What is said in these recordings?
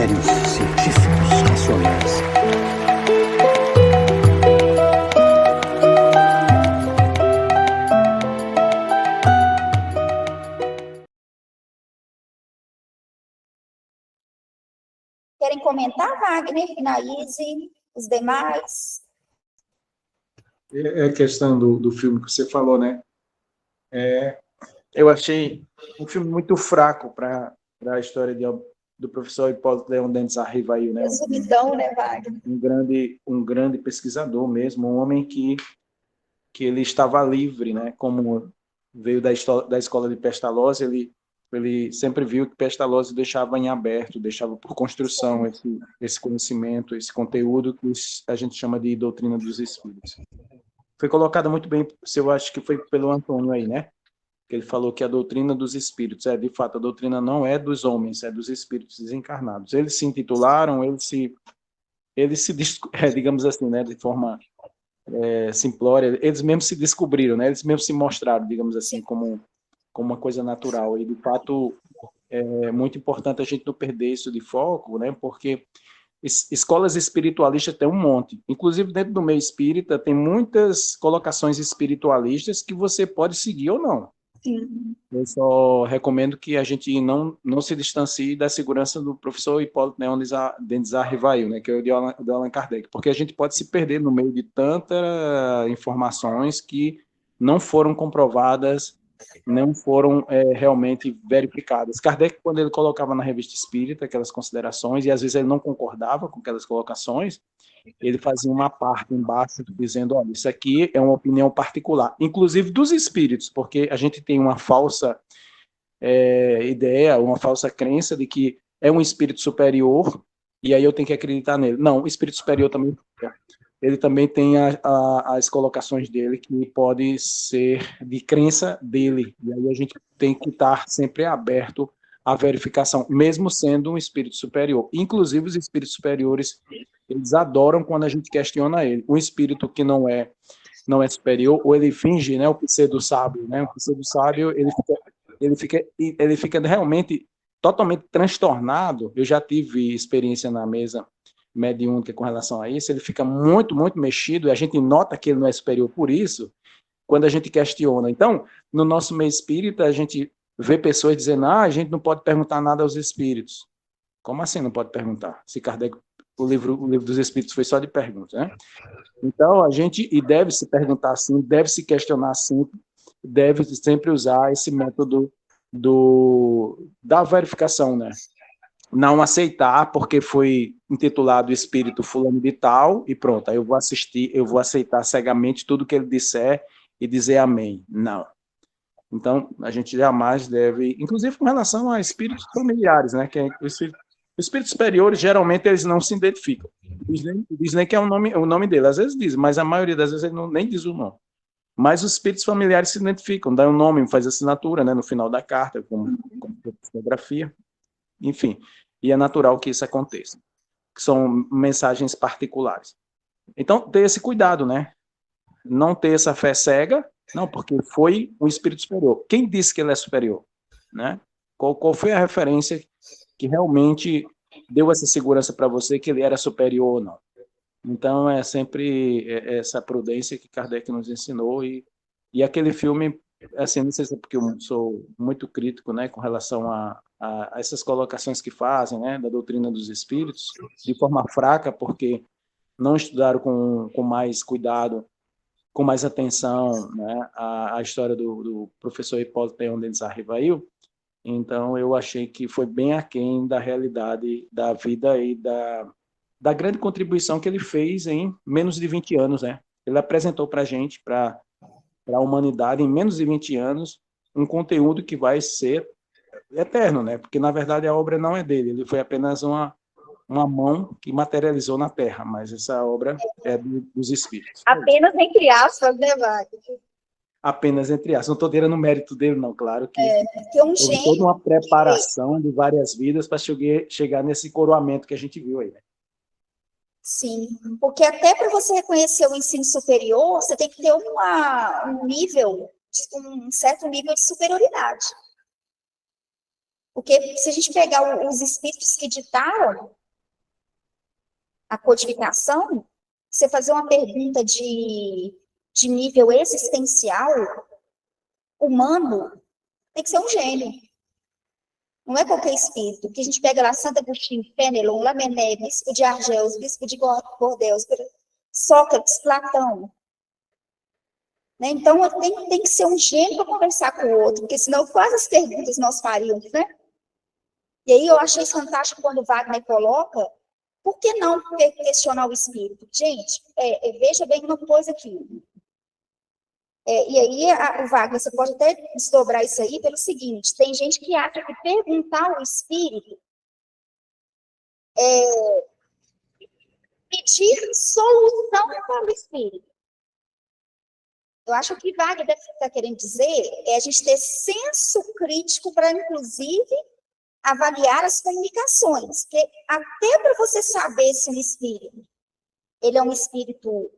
Mistérios científicos racionais. Querem comentar, Wagner, finalize, os demais? É a questão do filme que você falou, né? Eu achei um filme muito fraco para a história do professor Hipólito Leon Dendes Arrivail, né? Resumidão, né, Wagner? Um grande pesquisador mesmo, um homem que ele estava livre, né? Como veio da escola de Pestalozzi, ele sempre viu que Pestalozzi deixava em aberto, deixava por construção esse conhecimento, esse conteúdo que a gente chama de doutrina dos espíritos. Foi colocado muito bem, eu acho que foi pelo Antônio aí, né? Que ele falou que a doutrina dos espíritos, de fato, a doutrina não é dos homens, é dos espíritos desencarnados. Eles se intitularam, digamos assim, né, de forma simplória, eles mesmos se descobriram, né? Eles mesmos se mostraram, digamos assim, como uma coisa natural. E, de fato, é muito importante a gente não perder isso de foco, né? Porque escolas espiritualistas tem um monte. Inclusive, dentro do meio espírita, tem muitas colocações espiritualistas que você pode seguir ou não. Sim. Eu só recomendo que a gente não se distancie da segurança do professor Hipólito Leon Dendes Arrivail, né, que é o de Allan Kardec, porque a gente pode se perder no meio de tantas informações que não foram comprovadas, não foram realmente verificadas. Kardec, quando ele colocava na Revista Espírita aquelas considerações, e às vezes ele não concordava com aquelas colocações, ele fazia uma parte embaixo dizendo, olha, isso aqui é uma opinião particular, inclusive dos espíritos, porque a gente tem uma falsa ideia, uma falsa crença de que é um espírito superior e aí eu tenho que acreditar nele. Não, o espírito superior também ele também tem as colocações dele que pode ser de crença dele, e aí a gente tem que estar sempre aberto à verificação, mesmo sendo um espírito superior. Inclusive os espíritos superiores, eles adoram quando a gente questiona ele. Um espírito que não é superior, ou ele finge, né, o pseudo-sábio, né? O pseudo-sábio, ele fica realmente totalmente transtornado. Eu já tive experiência na mesa mediúnica com relação a isso, ele fica muito, muito mexido, e a gente nota que ele não é superior por isso, quando a gente questiona. Então, no nosso meio espírita, a gente vê pessoas dizendo, a gente não pode perguntar nada aos espíritos. Como assim não pode perguntar? Se Kardec, o livro dos espíritos foi só de perguntas, né? Então, a gente deve se perguntar sim, deve se questionar sim, deve sempre usar esse método da verificação, né? Não aceitar porque foi intitulado Espírito fulano de tal e pronto, aí eu vou aceitar cegamente tudo que ele disser e dizer amém. Não. Então, a gente jamais deve, inclusive com relação a espíritos familiares, né? Que os espíritos superiores, geralmente, eles não se identificam. Diz nem que é o nome dele, às vezes diz, mas a maioria das vezes ele nem diz o nome. Mas os espíritos familiares se identificam, dão um nome, faz assinatura, né, no final da carta, com fotografia, enfim. E é natural que isso aconteça. Que são mensagens particulares. Então, ter esse cuidado, né? Não ter essa fé cega, não, porque foi um espírito superior. Quem disse que ele é superior? Né? Qual foi a referência que realmente deu essa segurança para você que ele era superior ou não? Então, é sempre essa prudência que Kardec nos ensinou, e aquele filme, assim, não sei se é porque eu sou muito crítico, né, com relação a essas colocações que fazem, né, da doutrina dos espíritos, de forma fraca, porque não estudaram com mais cuidado, com mais atenção, né, a história do professor Hipólito Leon Dendes Arrivail. Então, eu achei que foi bem aquém da realidade da vida e da grande contribuição que ele fez em menos de 20 anos, né? Ele apresentou para a gente, para a humanidade, em menos de 20 anos, um conteúdo que vai ser eterno, né? Porque, na verdade, a obra não é dele, ele foi apenas uma mão que materializou na Terra, mas essa obra é dos espíritos. Apenas entre aspas, né, Wagner? Apenas entre aspas. Não estou tirando o mérito dele, não. Claro que houve toda uma preparação de várias vidas para chegar nesse coroamento que a gente viu aí, né? Sim, porque até para você reconhecer o ensino superior, você tem que ter um certo nível de superioridade. Porque se a gente pegar os espíritos que ditaram a codificação, você fazer uma pergunta de nível existencial, humano, tem que ser um gênio. Não é qualquer espírito. Que a gente pega lá Santo Agostinho, Fenelon, Lamennais, Bispo de Argel, Bispo de Bordeaux, Sócrates, Platão. Né? Então, tem que ser um gênio para conversar com o outro, porque senão quase as perguntas nós faríamos, né? E aí eu achei fantástico quando o Wagner coloca, por que não questionar o espírito? Gente, veja bem uma coisa aqui. E aí, o Wagner, você pode até desdobrar isso aí pelo seguinte, tem gente que acha que perguntar ao espírito é pedir solução para o espírito. Eu acho que o Wagner está querendo dizer a gente ter senso crítico para, inclusive, avaliar as comunicações. Porque até para você saber se um espírito ele é um espírito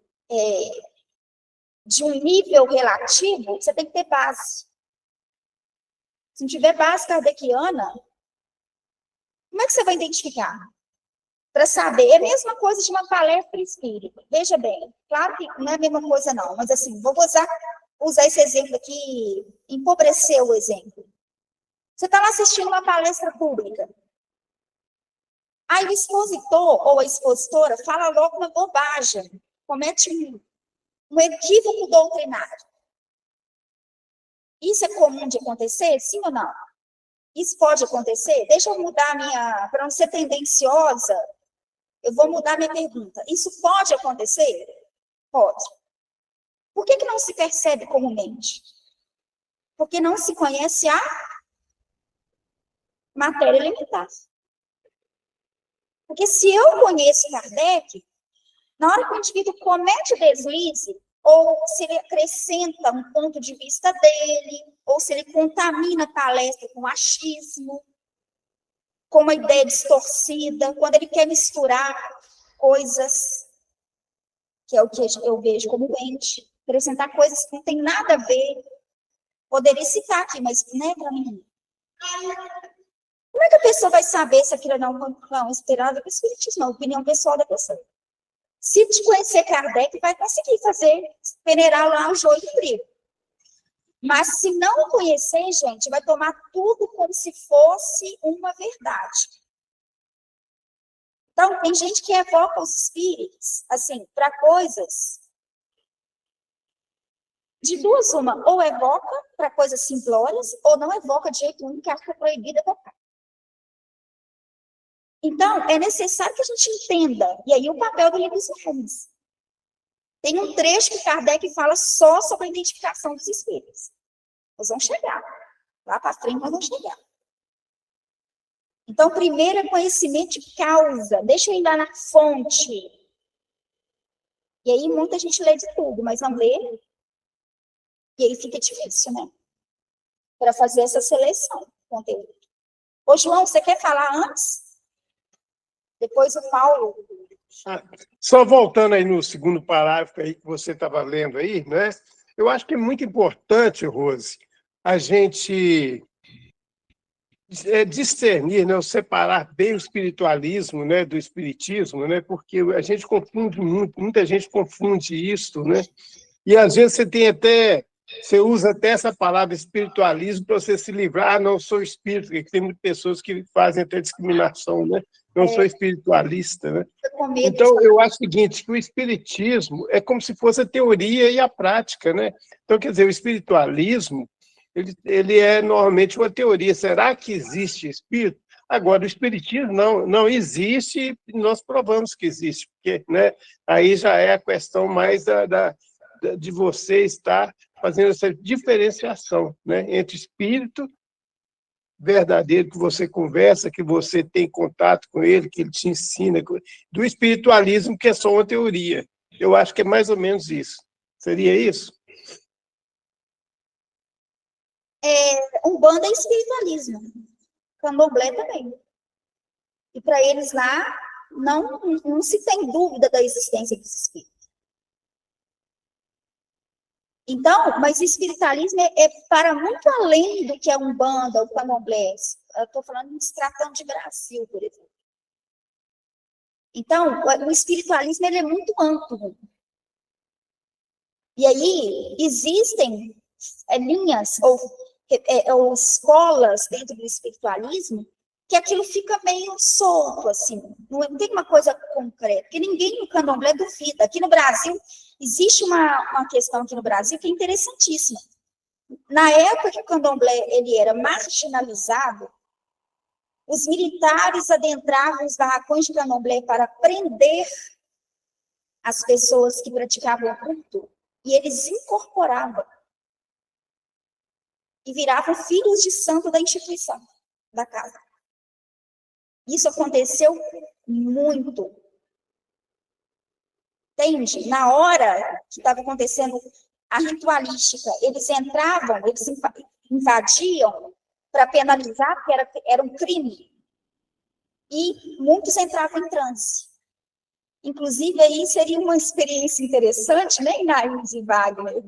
de um nível relativo, você tem que ter base. Se não tiver base kardeciana, como é que você vai identificar? Para saber, é a mesma coisa de uma palestra espírita. Veja bem, claro que não é a mesma coisa não, mas assim, vou usar esse exemplo aqui, empobrecer o exemplo. Você está lá assistindo uma palestra pública. Aí o expositor ou a expositora fala logo uma bobagem, comete um equívoco doutrinário. Isso é comum de acontecer, sim ou não? Isso pode acontecer? Deixa eu mudar para não ser tendenciosa, eu vou mudar minha pergunta. Isso pode acontecer? Pode. Por que não se percebe comumente? Porque não se conhece a matéria elementar. Porque se eu conheço Kardec, na hora que o indivíduo comete o deslize, ou se ele acrescenta um ponto de vista dele, ou se ele contamina a palestra com achismo, com uma ideia distorcida, quando ele quer misturar coisas, que é o que eu vejo comumente, acrescentar coisas que não tem nada a ver. Poderia citar aqui, mas não é para mim. Como é que a pessoa vai saber se aquilo não é inspirado pelo espiritismo, a opinião pessoal da pessoa? Se te conhecer Kardec, vai conseguir peneirar lá o joio do trigo. Mas se não conhecer, gente, vai tomar tudo como se fosse uma verdade. Então, tem gente que evoca os espíritos, assim, para coisas de duas uma. Ou evoca para coisas simplórias, ou não evoca de jeito nenhum, que acha proibido evocar. Então, é necessário que a gente entenda. E aí, o papel do livro dos Médiuns. Tem um trecho que Kardec fala só sobre a identificação dos espíritos. Nós vamos chegar. Lá para frente, nós vamos chegar. Então, primeiro é conhecimento de causa. Deixa eu ir lá na fonte. E aí, muita gente lê de tudo, mas não lê. E aí fica difícil, né? Para fazer essa seleção de conteúdo. Ô, João, você quer falar antes? Depois o Paulo. Só voltando aí no segundo parágrafo aí que você estava lendo aí, né? Eu acho que é muito importante, Rose, a gente discernir, né, separar bem o espiritualismo, né, do espiritismo, né, porque a gente confunde muita gente confunde isso, né? E às vezes você usa até essa palavra espiritualismo para você se livrar, não sou espírita, porque tem muitas pessoas que fazem até discriminação, né? Não sou espiritualista, né? Então, eu acho o seguinte, que o espiritismo é como se fosse a teoria e a prática, né? Então, quer dizer, o espiritualismo, ele é normalmente uma teoria. Será que existe espírito? Agora, o espiritismo não existe, e nós provamos que existe, porque, né, aí já é a questão mais de você estar fazendo essa diferenciação, né, entre espírito verdadeiro, que você conversa, que você tem contato com ele, que ele te ensina, do espiritualismo, que é só uma teoria. Eu acho que é mais ou menos isso. Seria isso? Umbanda é espiritualismo. Candomblé também. E para eles lá, não se tem dúvida da existência desse espírito. Então, mas o espiritualismo é para muito além do que é Umbanda, o Candomblé. Eu estou falando, se tratando de Brasil, por exemplo. Então, o espiritualismo ele é muito amplo. E aí, existem linhas ou escolas dentro do espiritualismo que aquilo fica meio solto, assim. Não tem uma coisa concreta. Porque ninguém no Candomblé duvida. Aqui no Brasil, existe uma questão aqui no Brasil que é interessantíssima. Na época que o Candomblé ele era marginalizado, os militares adentravam os barracões de Candomblé para prender as pessoas que praticavam o culto, e eles incorporavam e viravam filhos de santo da instituição, da casa. Isso aconteceu muito. Entende? Na hora que estava acontecendo a ritualística, eles entravam, eles invadiam para penalizar, porque era um crime. E muitos entravam em transe. Inclusive, aí seria uma experiência interessante, né, Inaís e Wagner?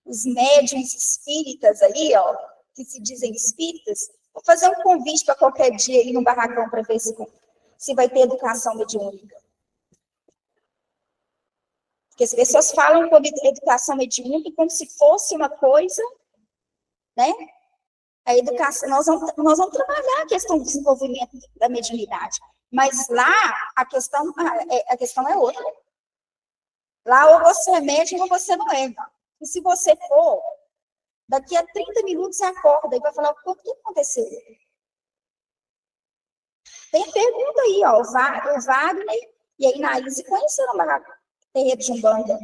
Os médiuns espíritas aí, ó, que se dizem espíritas, vou fazer um convite para qualquer dia aí no barracão para ver se vai ter educação mediúnica. Porque as pessoas falam sobre educação mediúnica como se fosse uma coisa, né? A educação, nós vamos trabalhar a questão do desenvolvimento da mediunidade. Mas lá, a questão é outra. Lá, ou você é médium ou você não é. E se você for, daqui a 30 minutos você acorda e vai falar o que aconteceu. Tem pergunta aí, ó, o Wagner e a Inaís conheceram o terreiro de Umbanda.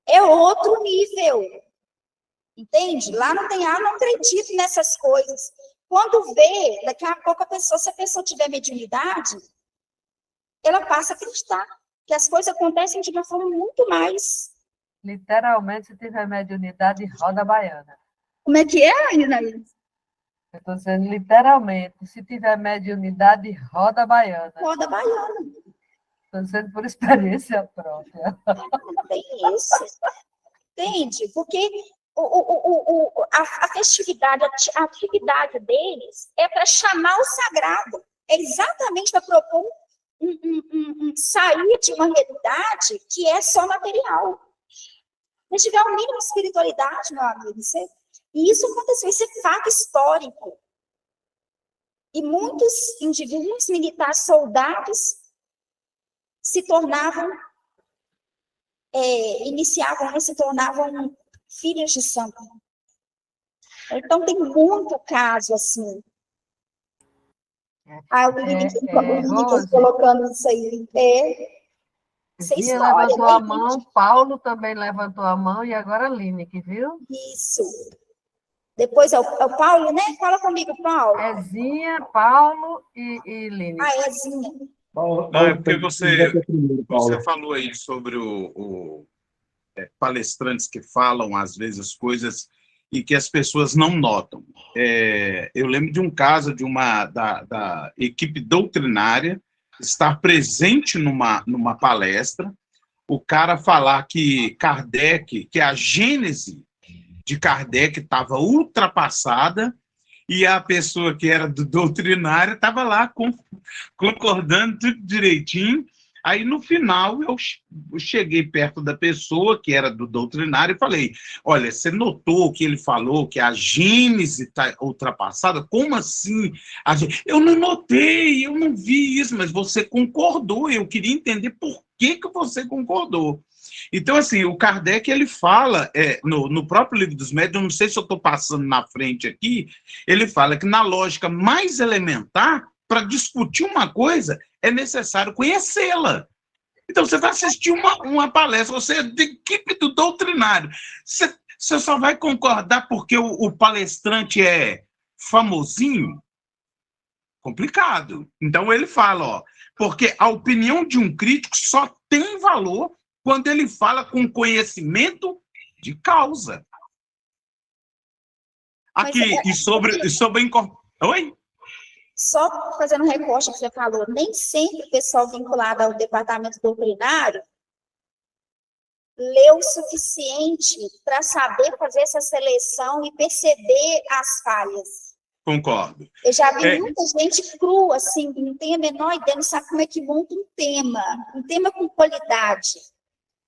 É outro nível. Entende? Lá não tem, não acredito nessas coisas. Quando vê, daqui a pouco se a pessoa tiver mediunidade, ela passa a acreditar que as coisas acontecem de uma forma muito mais... Literalmente, se tiver mediunidade, roda a baiana. Como é que é, Inaís? Eu estou dizendo literalmente, se tiver mediunidade, roda a baiana. Roda a baiana. Estou dizendo por experiência própria. Não tem isso. Entende? Porque a festividade, a atividade deles é para chamar o sagrado. É exatamente para propor sair de uma realidade que é só material. Se tiver um mínimo de espiritualidade, meu amigo, e isso aconteceu, isso é fato histórico. E muitos indivíduos, militares, soldados, se tornavam, se tornavam filhos de santo. Então, tem muito caso assim. O Lili colocando isso aí. Isso é história. Levantou a mão, Paulo também levantou a mão, e agora a Lineker, viu? Isso. Depois é o Paulo, né? Fala comigo, Paulo. Ezinha, Paulo e Lineker. Ezinha. Não, é porque você falou aí sobre palestrantes que falam, às vezes, coisas e que as pessoas não notam. Eu lembro de um caso da equipe doutrinária estar presente numa palestra, o cara falar que a gênese de Kardec estava ultrapassada, e a pessoa que era do doutrinário estava lá concordando tudo direitinho. Aí, no final, eu cheguei perto da pessoa que era do doutrinário e falei, olha, você notou que ele falou que a gênese está ultrapassada? Como assim? Eu não notei, eu não vi isso, mas você concordou, eu queria entender por que você concordou. Então, assim, o Kardec, ele fala, no próprio Livro dos Médiuns, não sei se eu estou passando na frente aqui, ele fala que na lógica mais elementar, para discutir uma coisa, é necessário conhecê-la. Então, você vai assistir uma palestra, você é da equipe do doutrinário, você só vai concordar porque o palestrante é famosinho? Complicado. Então, ele fala, porque a opinião de um crítico só tem valor quando ele fala com conhecimento de causa. Aqui, e sobre Oi? Só fazendo um recorte que você falou, nem sempre o pessoal vinculado ao departamento doutrinário ler o suficiente para saber fazer essa seleção e perceber as falhas. Concordo. Eu já vi muita gente crua, assim, que não tem a menor ideia, não sabe como é que monta um tema com qualidade,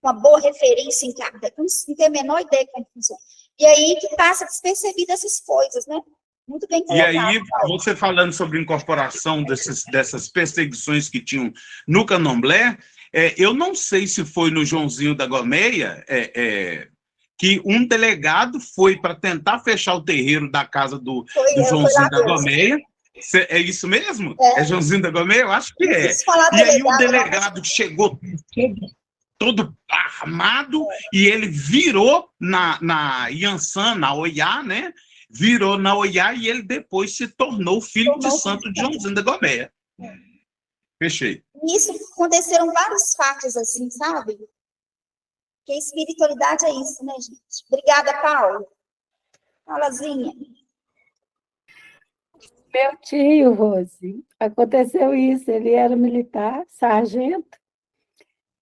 uma boa referência em Kardec, não tem a menor ideia como funciona. E aí que passa despercebido essas coisas, né? Muito bem E colocado. aí, você falando sobre incorporação dessas perseguições que tinham no Candomblé, eu não sei se foi no Joãozinho da Gomeia, que um delegado foi para tentar fechar o terreiro da casa do Joãozinho da Gomeia. É isso mesmo? É Joãozinho da Gomeia? Eu acho que é. E aí o delegado chegou todo armado e ele virou na Iansã, na Oiá, né? Virou na Oiá e ele depois se tornou filho de santo de Joãozinho da Gomeia. Fechei. Nisso aconteceram vários fatos assim, sabe? Porque espiritualidade é isso, né, gente? Obrigada, Paulo. Paulazinha. Meu tio, Rose, aconteceu isso. Ele era militar, sargento,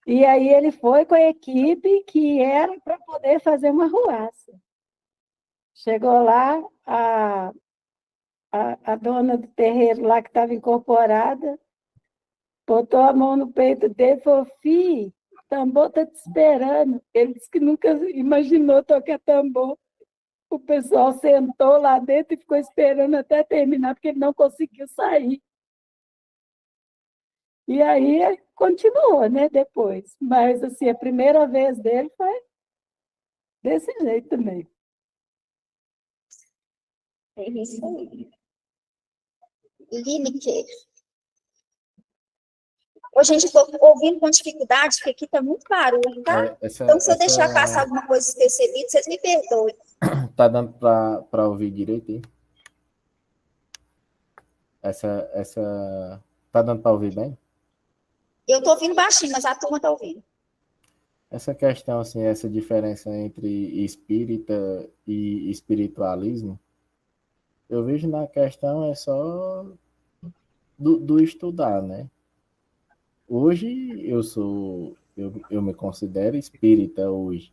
e aí ele foi com a equipe que era para poder fazer uma ruaça. Chegou lá, a dona do terreiro lá que estava incorporada, botou a mão no peito dele e falou: "Fi, o tambor está te esperando." Ele disse que nunca imaginou tocar tambor. O pessoal sentou lá dentro e ficou esperando até terminar, porque ele não conseguiu sair. E aí continuou, né, depois. Mas, assim, a primeira vez dele foi desse jeito também. É isso aí. Lineker. Ô, gente, estou ouvindo com dificuldade, porque aqui está muito barulho, tá? Então, se eu deixar passar alguma coisa despercebida, vocês me perdoem. Tá dando para ouvir direito aí? Essa tá dando para ouvir bem? Eu estou ouvindo baixinho, mas a turma está ouvindo. Essa questão, assim, essa diferença entre espírita e espiritualismo, eu vejo na questão é só do estudar, né? Hoje eu me considero espírita hoje,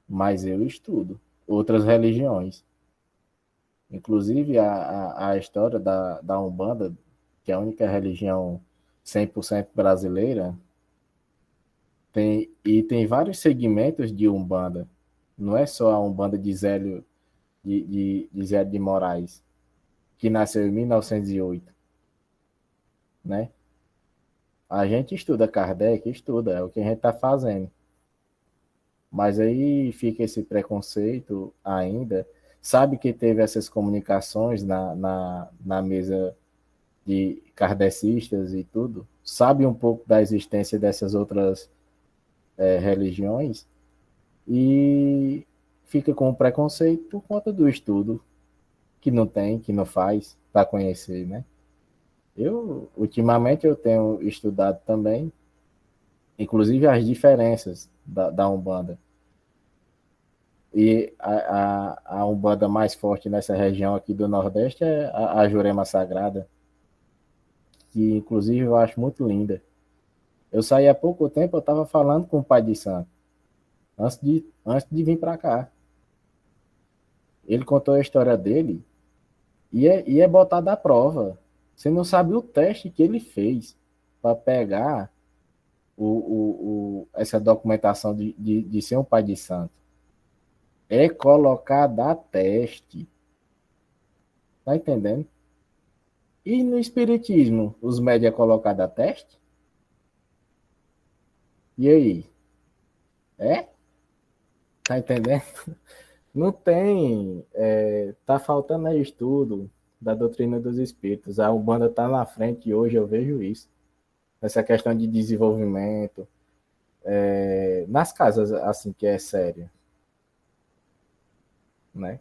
mas eu estudo outras religiões. Inclusive a história da Umbanda, que é a única religião 100% brasileira, tem vários segmentos de Umbanda. Não é só a Umbanda de Zélio de Moraes, que nasceu em 1908, né? A gente estuda Kardec, é o que a gente está fazendo. Mas aí fica esse preconceito ainda. Sabe que teve essas comunicações na mesa de kardecistas e tudo? Sabe um pouco da existência dessas outras religiões e fica com preconceito por conta do estudo que não faz para conhecer, né? Ultimamente, eu tenho estudado também, inclusive as diferenças da Umbanda. E a Umbanda mais forte nessa região aqui do Nordeste é a Jurema Sagrada, que inclusive eu acho muito linda. Eu saí há pouco tempo, eu estava falando com o pai de santo, antes de vir para cá. Ele contou a história dele e é botado à prova. Você não sabe o teste que ele fez para pegar essa documentação de ser um pai de santo. É colocado a teste. Tá entendendo? E no espiritismo, os médios é colocado a teste? E aí? Tá entendendo? Não tem. Tá faltando aí estudo da doutrina dos espíritos. A Umbanda está na frente e hoje eu vejo isso. Essa questão de desenvolvimento. Nas casas, assim, que é sério. Né?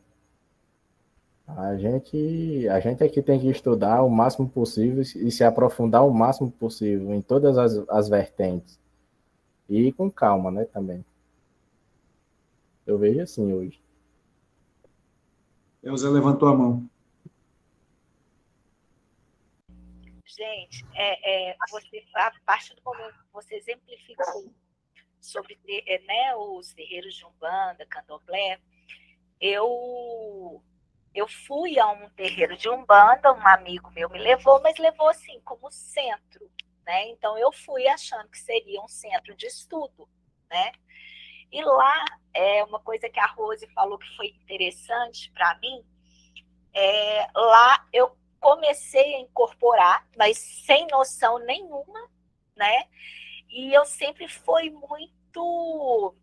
A gente aqui tem que estudar o máximo possível e se aprofundar o máximo possível em todas as vertentes. E com calma, né, também. Eu vejo assim hoje. Elza levantou a mão. Gente, a partir do momento que você exemplificou sobre né, os terreiros de Umbanda, Candomblé, eu fui a um terreiro de Umbanda, um amigo meu me levou, mas levou assim como centro, né? Então eu fui achando que seria um centro de estudo, né? E lá, uma coisa que a Rose falou que foi interessante para mim, lá eu comecei a incorporar, mas sem noção nenhuma, né? E eu sempre fui muito...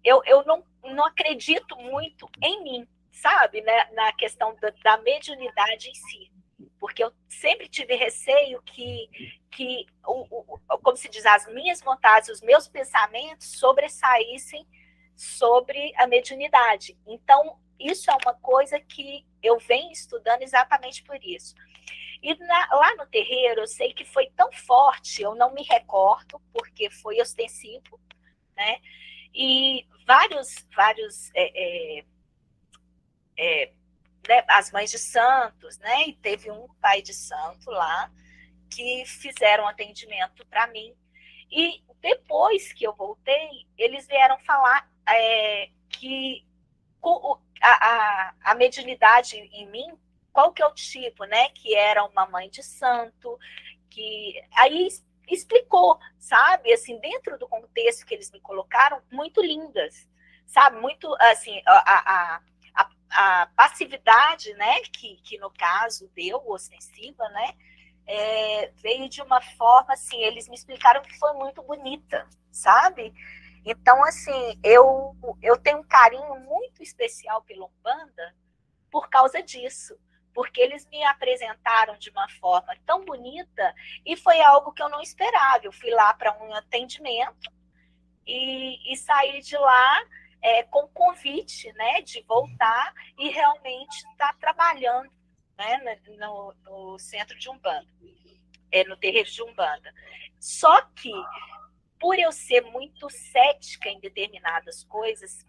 Eu não acredito muito em mim, sabe? Né? Na questão da mediunidade em si. Porque eu sempre tive receio que como se diz, as minhas vontades, os meus pensamentos sobressaíssem sobre a mediunidade. Então, isso é uma coisa que eu venho estudando exatamente por isso. E lá no terreiro, eu sei que foi tão forte, eu não me recordo, porque foi ostensivo, né? E vários né, as mães de santos, né? E teve um pai de santo lá que fizeram atendimento para mim. E depois que eu voltei, eles vieram falar que a mediunidade em mim, qual que é o tipo, né? Que era uma mãe de santo, que aí explicou, sabe? Assim, dentro do contexto que eles me colocaram, muito lindas, sabe? Muito, assim, a passividade, né? Que no caso deu, ostensiva, né? Veio de uma forma, assim, eles me explicaram que foi muito bonita, sabe? Então, assim, eu tenho um carinho muito especial pela Umbanda por causa disso, porque eles me apresentaram de uma forma tão bonita e foi algo que eu não esperava. Eu fui lá para um atendimento e saí de lá com convite, né, de voltar e realmente estar trabalhando, né, no centro de Umbanda, no terreiro de Umbanda. Só que, por eu ser muito cética em determinadas coisas,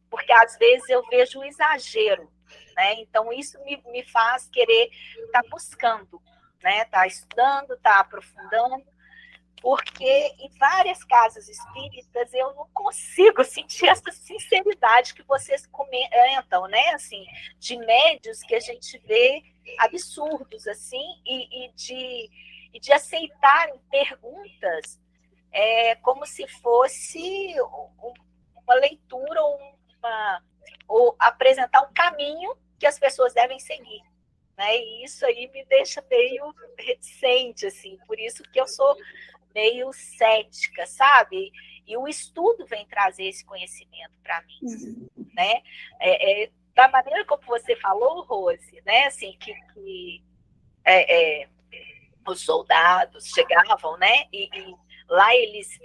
porque às vezes eu vejo um exagero, né? Então isso me faz querer estar buscando, né? Estar estudando, estar aprofundando, porque em várias casas espíritas eu não consigo sentir essa sinceridade que vocês comentam, né? Assim, de médios que a gente vê absurdos, assim, e de aceitarem perguntas como se fosse uma leitura ou apresentar um caminho que as pessoas devem seguir, né? E isso aí me deixa meio reticente, assim, por isso que eu sou meio cética, sabe? E o estudo vem trazer esse conhecimento para mim, né? Da maneira como você falou, Rose, né? Assim, que os soldados chegavam, né? E lá eles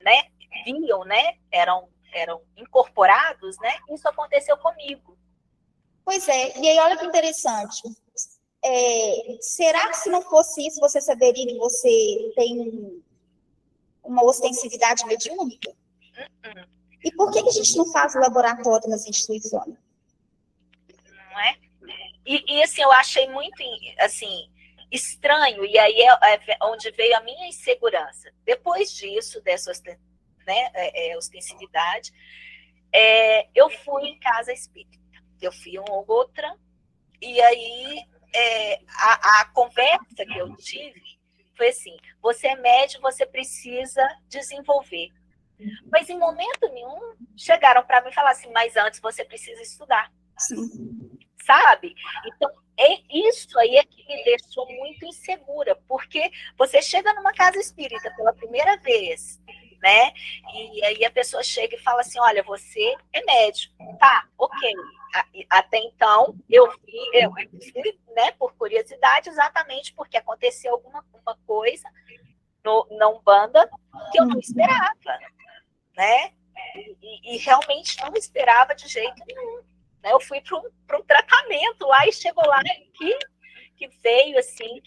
né? Viam, né? Eram incorporados, né? Isso aconteceu comigo. Pois é, e aí olha que interessante. Será que se não fosse isso, você saberia que você tem uma ostensividade mediúnica? E por que a gente não faz laboratório nas instituições? Não é? E assim, eu achei muito, assim, estranho, e aí é onde veio a minha insegurança. Depois disso, dessa ostensividade, eu fui em casa espírita. Eu fui uma ou outra, e aí a conversa que eu tive foi assim: você é médium, você precisa desenvolver. Mas em momento nenhum chegaram para mim e falaram assim: mas antes você precisa estudar. Sim. Sabe? Então, isso aí é que me deixou muito insegura, porque você chega numa casa espírita pela primeira vez, né? E aí a pessoa chega e fala assim: olha, você é médium. Tá, ok. Até então, eu fui, né, por curiosidade, exatamente porque aconteceu alguma coisa na Umbanda que eu não esperava, né? E realmente não esperava de jeito nenhum. Eu fui para um tratamento lá e chegou lá que veio assim,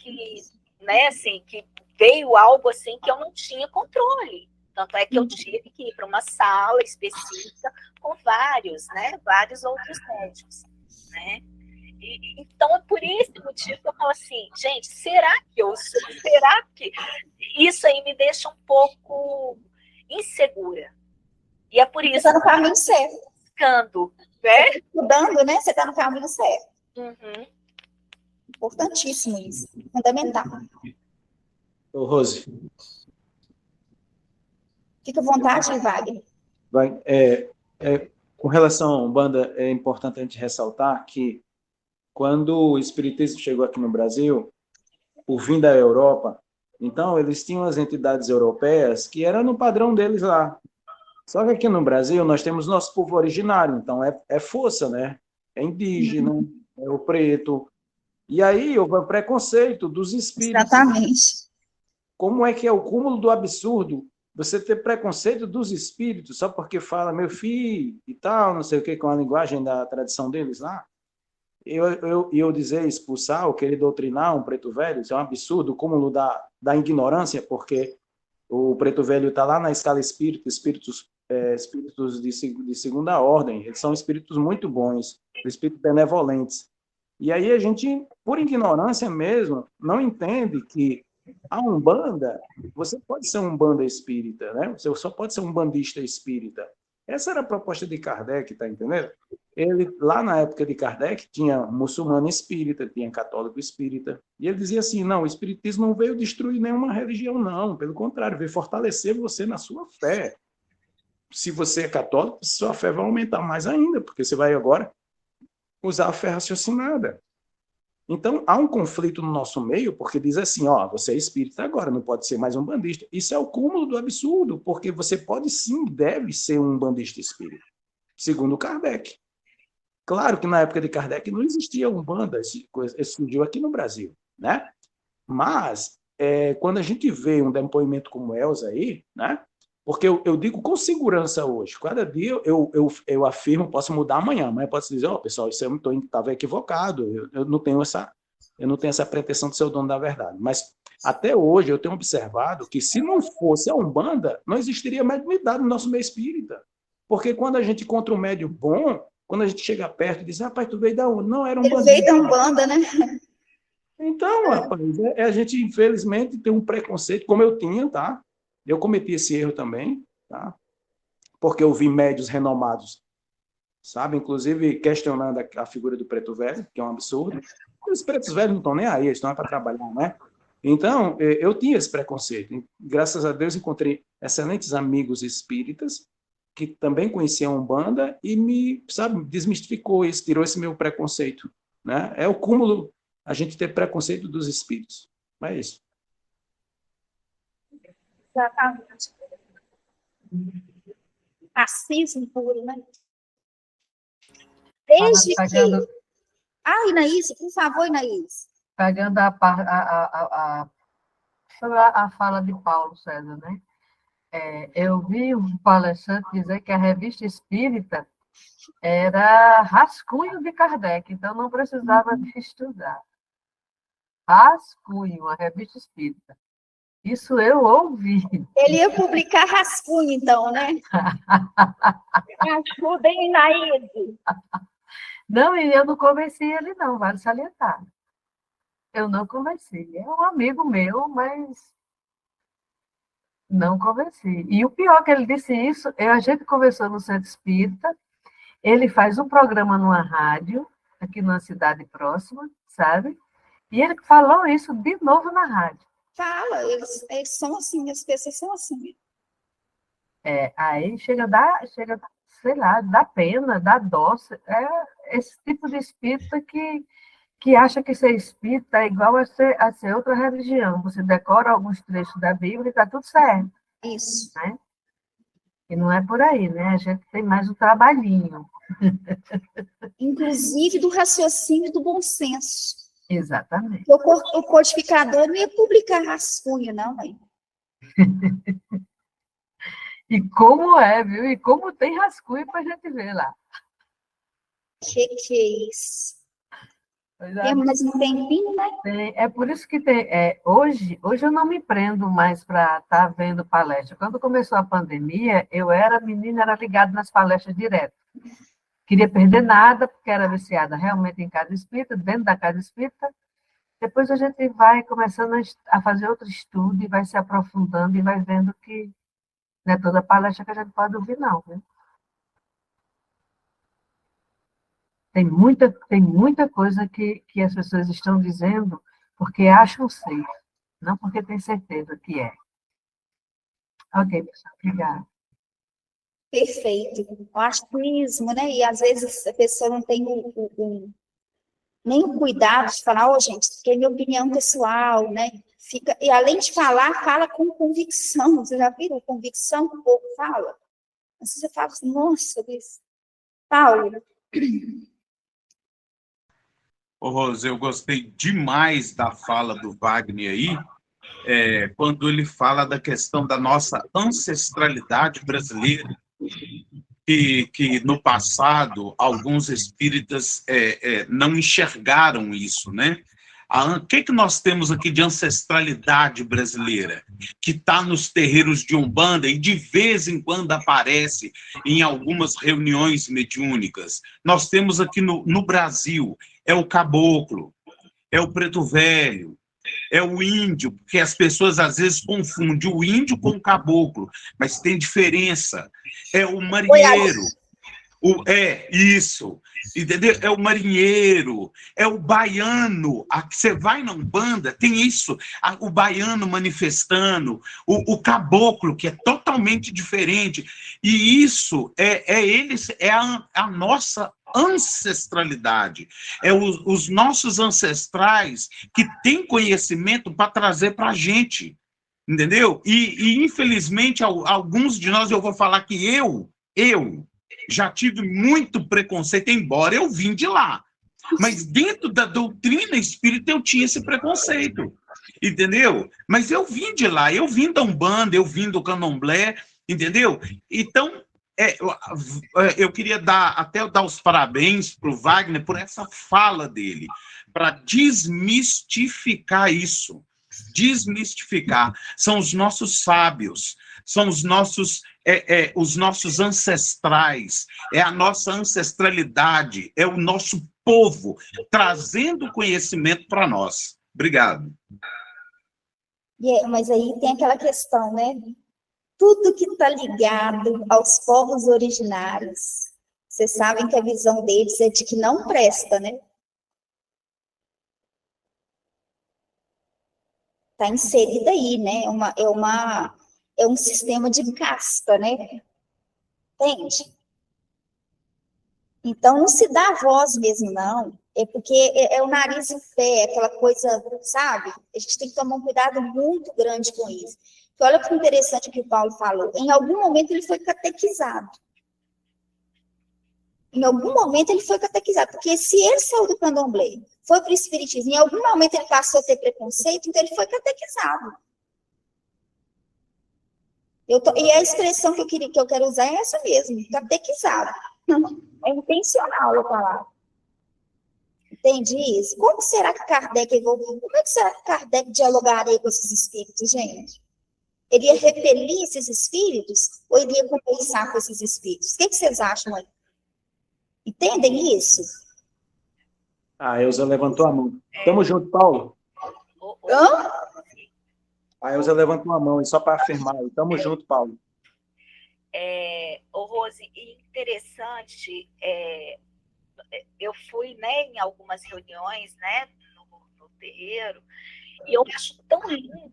né, assim, que veio algo assim que eu não tinha controle. Tanto é que eu tive que ir para uma sala específica com vários outros médicos, né? Então é por esse motivo que eu falo assim, gente, será que isso aí me deixa um pouco insegura. E é por Você isso está no caminho certo. buscando, né? Estudando, né? Você está no caminho certo. Uhum. Importantíssimo isso. Fundamental. Ô, Rose, Fica à vontade, Wagner. com relação à Umbanda, é importante a gente ressaltar que quando o Espiritismo chegou aqui no Brasil, por vir da Europa, então eles tinham as entidades europeias que eram no padrão deles lá. Só que aqui no Brasil nós temos nosso povo originário, então é força, né? É indígena, é o preto. E aí houve o preconceito dos espíritos. Exatamente. Como é que é o cúmulo do absurdo você ter preconceito dos espíritos só porque fala meu filho e tal, não sei o que, com a linguagem da tradição deles lá? Eu dizer expulsar ou querer doutrinar um preto velho, isso é um absurdo, o cúmulo da ignorância, porque o preto velho está lá na escala espírita, espíritos de segunda ordem, eles são espíritos muito bons, espíritos benevolentes. E aí a gente, por ignorância mesmo, não entende que a Umbanda, você pode ser um banda espírita, né? Você só pode ser um bandista espírita. Essa era a proposta de Kardec, tá entendendo? Ele, lá na época de Kardec, tinha muçulmano espírita, tinha católico espírita, e ele dizia assim, não, o espiritismo não veio destruir nenhuma religião, não, pelo contrário, veio fortalecer você na sua fé. Se você é católico, sua fé vai aumentar mais ainda, porque você vai agora usar a fé raciocinada. Então, há um conflito no nosso meio, porque diz assim, ó, você é espírita agora, não pode ser mais um bandista. Isso é o cúmulo do absurdo, porque você pode sim, deve ser um bandista espírita, segundo Kardec. Claro que na época de Kardec não existia Umbanda, isso surgiu aqui no Brasil, né? Mas, quando a gente vê um depoimento como Elza aí, né? Porque eu digo com segurança hoje, cada dia eu afirmo, posso mudar amanhã posso dizer, pessoal, isso eu estava equivocado, eu não tenho essa pretensão de ser o dono da verdade, mas até hoje eu tenho observado que se não fosse a Umbanda, não existiria mediunidade no nosso meio espírita, porque quando a gente encontra um médium bom, quando a gente chega perto e diz, rapaz, tu veio da onde? Não, era um bandista. Ele veio da Umbanda, né? Então, rapaz, a gente infelizmente tem um preconceito, como eu tinha, tá? Eu cometi esse erro também, tá? Porque eu vi médios renomados, sabe? Inclusive questionando a figura do preto velho, que é um absurdo. Os pretos velhos não estão nem aí, eles estão para trabalhar, né? Então, eu tinha esse preconceito. Graças a Deus, encontrei excelentes amigos espíritas que também conheciam a Umbanda e me, sabe, desmistificou isso, tirou esse meu preconceito, né? É o cúmulo a gente ter preconceito dos espíritos. É isso. Exatamente. Racismo puro, né? Desde que... Ah, Inaís, por favor, Inaís. Pegando sobre a fala de Paulo César, né? Eu vi um palestrante dizer que a revista espírita era rascunho de Kardec, então não precisava de estudar. Rascunho, a revista espírita. Isso eu ouvi. Ele ia publicar rascunho, então, né? Ajudem, Inaís. Não, e eu não convenci ele, não, vale salientar. Eu não convenci. É um amigo meu, mas não convenci. E o pior que ele disse isso, a gente conversou no Centro Espírita, ele faz um programa numa rádio, aqui numa cidade próxima, sabe? E ele falou isso de novo na rádio. Fala, eles são assim, as pessoas são assim. Aí chega, sei lá, dá pena, dá dó. Esse tipo de espírita que acha que ser espírita é igual a ser outra religião. Você decora alguns trechos da Bíblia e está tudo certo. Isso. Né? E não é por aí, né? A gente tem mais um trabalhinho. Inclusive do raciocínio e do bom senso. Exatamente. O codificador não ia publicar rascunho, não, mãe. E como é, viu? E como tem rascunho para a gente ver lá. Que é isso? Mas não tem fim, né? É por isso que tem. Hoje eu não me prendo mais para estar vendo palestra. Quando começou a pandemia, eu era ligada nas palestras direto. Queria perder nada, porque era viciada realmente em casa espírita, dentro da casa espírita. Depois a gente vai começando a fazer outro estudo e vai se aprofundando e vai vendo que Não é toda palestra que a gente pode ouvir, não, viu? Tem muita coisa que as pessoas estão dizendo porque acham safe, não porque tem certeza que é. Ok, pessoal, obrigada. Perfeito. O achismo, né? E às vezes a pessoa não tem nem o cuidado de falar, gente, isso aqui é minha opinião pessoal, né? E além de falar, fala com convicção. Você já viram convicção que o povo fala? Assim, você fala assim, nossa, Paulo. Ô, Rose, eu gostei demais da fala do Wagner aí, quando ele fala da questão da nossa ancestralidade brasileira, que no passado alguns espíritas não enxergaram isso, né? O que nós temos aqui de ancestralidade brasileira? Que está nos terreiros de Umbanda e de vez em quando aparece em algumas reuniões mediúnicas. Nós temos aqui no Brasil, é o caboclo, é o preto velho, é o índio, porque as pessoas às vezes confundem o índio com o caboclo, mas tem diferença. É o marinheiro. Isso, entendeu? É o marinheiro, é o baiano. Você vai na Umbanda, tem isso, o baiano manifestando, o caboclo, que é totalmente diferente. E isso é a nossa ancestralidade, os nossos ancestrais que têm conhecimento para trazer para a gente, entendeu? E infelizmente, alguns de nós, eu vou falar que eu já tive muito preconceito, embora eu vim de lá. Mas dentro da doutrina espírita eu tinha esse preconceito, entendeu? Mas eu vim de lá, eu vim da Umbanda, eu vim do Candomblé, entendeu? Então, eu queria dar os parabéns para o Wagner por essa fala dele, para desmistificar isso. Desmistificar. São os nossos sábios, são os nossos ancestrais, é a nossa ancestralidade, é o nosso povo trazendo conhecimento para nós. Obrigado. Mas aí tem aquela questão, né? Tudo que está ligado aos povos originários, vocês sabem que a visão deles é de que não presta, né? Está inserida aí, né? É um sistema de casta, né? Entende? Então, não se dá voz mesmo, não. É porque é o nariz em pé, aquela coisa, sabe? A gente tem que tomar um cuidado muito grande com isso. Porque olha que interessante o que o Paulo falou. Em algum momento ele foi catequizado. Em algum momento ele foi catequizado. Porque se ele saiu do candomblé, foi para o espiritismo, em algum momento ele passou a ter preconceito, então ele foi catequizado. E a expressão que eu quero usar é essa mesmo, catequizado. É intencional a palavra. Entende isso? Como será que Kardec evoluiu? Como é que será que Kardec dialogaria com esses espíritos, gente? Ele ia repelir esses espíritos ou ele ia conversar com esses espíritos? O que vocês acham aí? Entendem isso? A Elza levantou a mão. Tamo junto, Paulo. Hã? A Elza levantou a mão, e só para afirmar. Tamo junto, Paulo. Rose, interessante, eu fui, né, em algumas reuniões, né, no terreiro, e eu acho tão lindo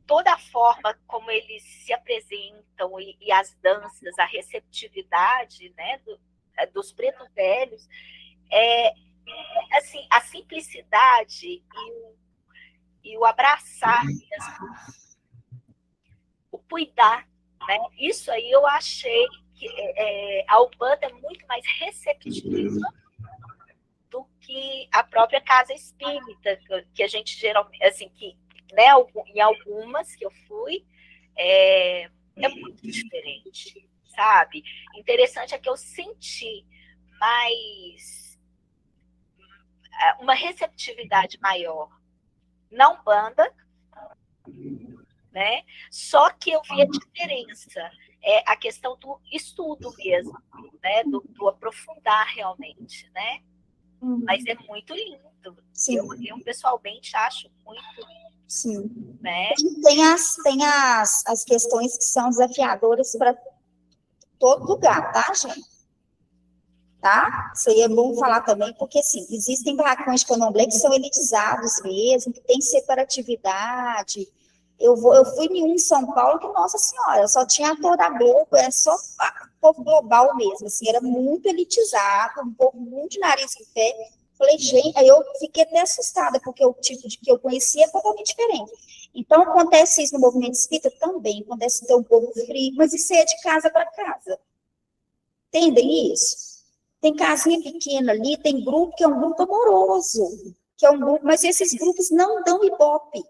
toda a forma como eles se apresentam e as danças, a receptividade, né, dos pretos velhos, assim, a simplicidade e o abraçar mesmo, o cuidar, né? Isso aí eu achei que a Umbanda é muito mais receptiva do que a própria casa espírita, que a gente geralmente, assim, que, né, em algumas que eu fui, é muito diferente, sabe? Interessante é que eu senti mais uma receptividade maior na Umbanda, né? Só que eu vi a diferença, a questão do estudo mesmo, né? Do aprofundar realmente, né? Mas é muito lindo. Eu pessoalmente acho muito lindo. Sim. né? Tem as questões que são desafiadoras para todo lugar, tá, gente? Tá? Isso aí é bom falar também, porque, sim, existem barracões de candomblé que são elitizados mesmo, que tem separatividade. Eu fui em um em São Paulo que, nossa senhora, só tinha ator da Globo, é só povo global mesmo, assim, era muito elitizado, um povo muito de nariz em pé. Falei, gente, aí eu fiquei até assustada, porque o tipo de que eu conhecia é totalmente diferente. Então, acontece isso no movimento espírita também, acontece ter um povo frio, mas isso é de casa para casa. Entendem isso? Tem casinha pequena ali, tem grupo que é um grupo amoroso, que é um grupo, mas esses grupos não dão ibope.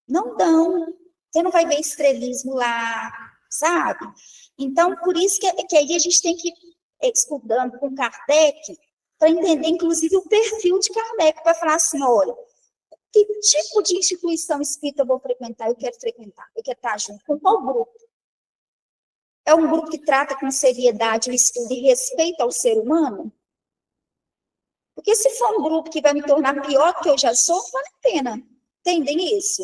Não dão. Você não vai ver estrelismo lá, sabe? Então, por isso que aí a gente tem que ir estudando com Kardec, para entender, inclusive, o perfil de Kardec, para falar assim, olha, que tipo de instituição espírita eu vou frequentar? Eu quero estar junto. Com qual grupo? É um grupo que trata com seriedade o estudo e respeito ao ser humano? Porque se for um grupo que vai me tornar pior do que eu já sou, não vale a pena. Entendem isso?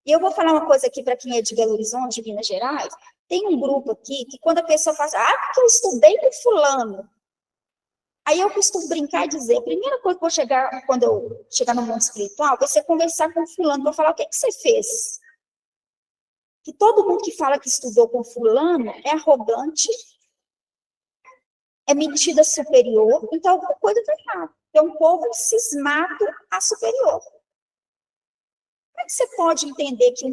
E eu vou falar uma coisa aqui para quem é de Belo Horizonte, de Minas Gerais. Tem um grupo aqui que quando a pessoa fala, porque eu estudei com fulano. Aí eu costumo brincar e dizer, a primeira coisa que eu vou chegar, quando eu chegar no mundo espiritual, vai ser conversar com fulano, para falar o que você fez. Que todo mundo que fala que estudou com fulano é arrogante, é metida superior, então alguma coisa está errada. É um povo cismado a superior. Como é que você pode entender que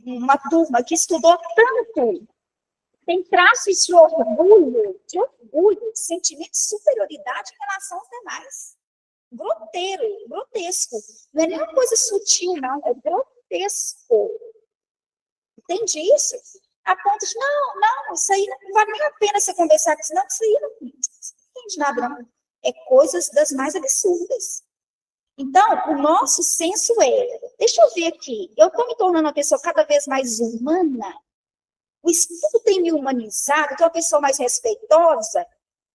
uma turma que estudou tanto tem traços de orgulho, de sentimento de superioridade em relação aos demais? Grotesco. Não é nem uma coisa sutil, não, é grotesco. Entende isso? A ponto de, não, isso aí não vale nem a pena você conversar com isso, não, isso aí não entende nada, não. É coisas das mais absurdas. Então, o nosso senso deixa eu ver aqui, eu estou me tornando uma pessoa cada vez mais humana, o estudo tem me humanizado, estou uma pessoa mais respeitosa,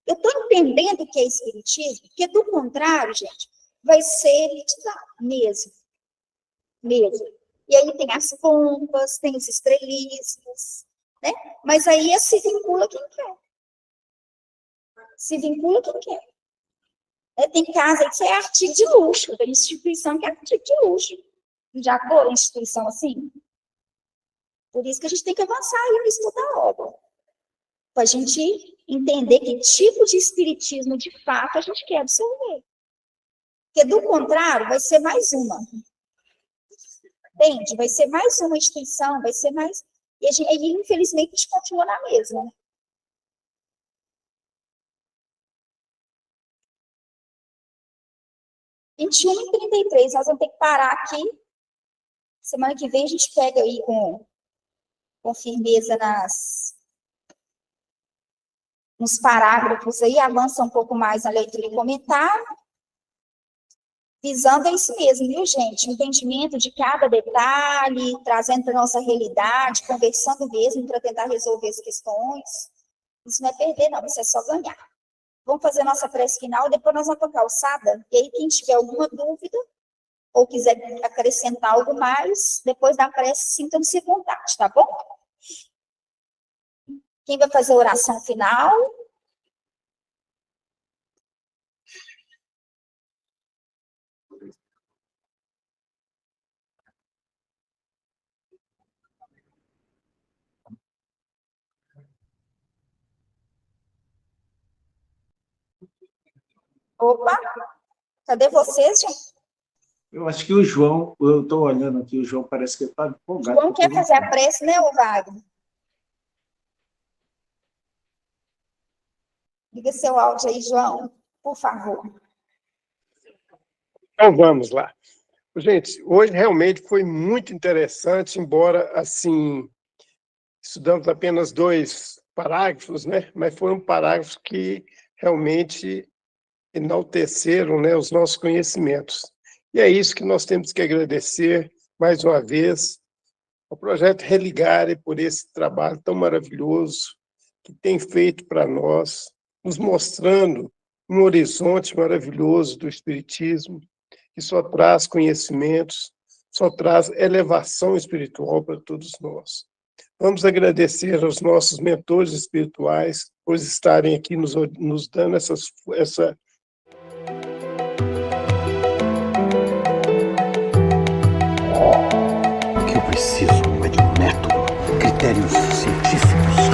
eu estou entendendo o que é espiritismo, porque, do contrário, gente, vai ser elitizado mesmo. E aí tem as pompas, tem os estrelismos, né? Mas aí se vincula quem quer. Tem casa aí que é artigo de luxo, tem instituição que é artigo de luxo. Já foram instituição assim? Por isso que a gente tem que avançar aí no estudo da obra. Para a gente entender que tipo de espiritismo, de fato, a gente quer absorver. Porque, do contrário, vai ser mais uma. Entende? Vai ser mais uma instituição, vai ser mais... E, infelizmente, a gente continua na mesma. E 21h33, nós vamos ter que parar aqui. Semana que vem a gente pega aí com firmeza nos parágrafos aí, avança um pouco mais na leitura e comentário. Visando é isso mesmo, viu, gente? O entendimento de cada detalhe, trazendo para a nossa realidade, conversando mesmo para tentar resolver as questões. Isso não é perder, não, isso é só ganhar. Vamos fazer a nossa prece final, depois nós vamos para a calçada, e aí quem tiver alguma dúvida, ou quiser acrescentar algo mais, depois da prece, sintam-se à vontade, tá bom? Quem vai fazer a oração final? Opa, cadê vocês, gente? Eu acho que o João, eu estou olhando aqui, o João parece que está empolgado. João quer fazer a prece, né, Wagner? Liga seu áudio aí, João, por favor. Então, vamos lá. Gente, hoje realmente foi muito interessante, embora, assim, estudamos apenas 2 parágrafos, né? Mas foram parágrafos que realmente enalteceram, né, os nossos conhecimentos. E é isso que nós temos que agradecer, mais uma vez, ao Projeto Religare por esse trabalho tão maravilhoso que tem feito para nós, nos mostrando um horizonte maravilhoso do Espiritismo, que só traz conhecimentos, só traz elevação espiritual para todos nós. Vamos agradecer aos nossos mentores espirituais por estarem aqui nos dando essa O que eu preciso é de um método, critérios científicos.